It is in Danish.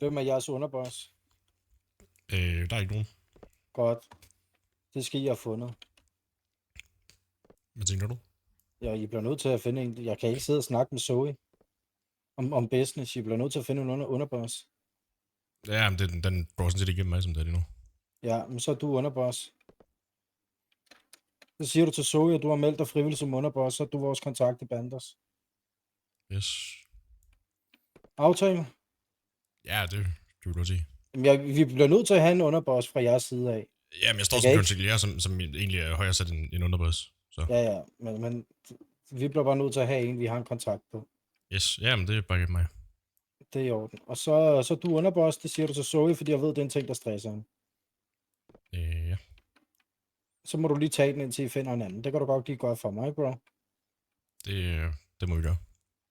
Hvem er jeres underboss? Der er ikke nogen. Godt. Det skal I have fundet. Hvad tænker du? Ja, I bliver nødt til at finde en. Jeg kan ikke sidde og snakke med Zoe om business. I bliver nødt til at finde en underboss. Ja, men den går sådan set igennem mig, som det er lige nu. Ja, men så er du underboss. Så siger du til Zoe, at du har meldt dig frivilligt som underboss, så er du vores kontakt i Banders. Yes. Aftale? Ja, det vil du sige. Jamen, vi bliver nødt til at have en underboss fra jeres side af. Jamen, jeg står Jeg som kan konsigliere, som egentlig er højere sat en underboss. Så. Ja, men vi bliver bare nødt til at have en, vi har en kontakt på. Yes, jamen det er bare ikke mig. Det er i orden. Og så er du underboss, det siger du til Zoe, fordi jeg ved, det er en ting, der stresser ham. Ja. Så må du lige tage den, indtil I finder en anden. Det kan du godt give godt for mig, bro. Det må vi gøre.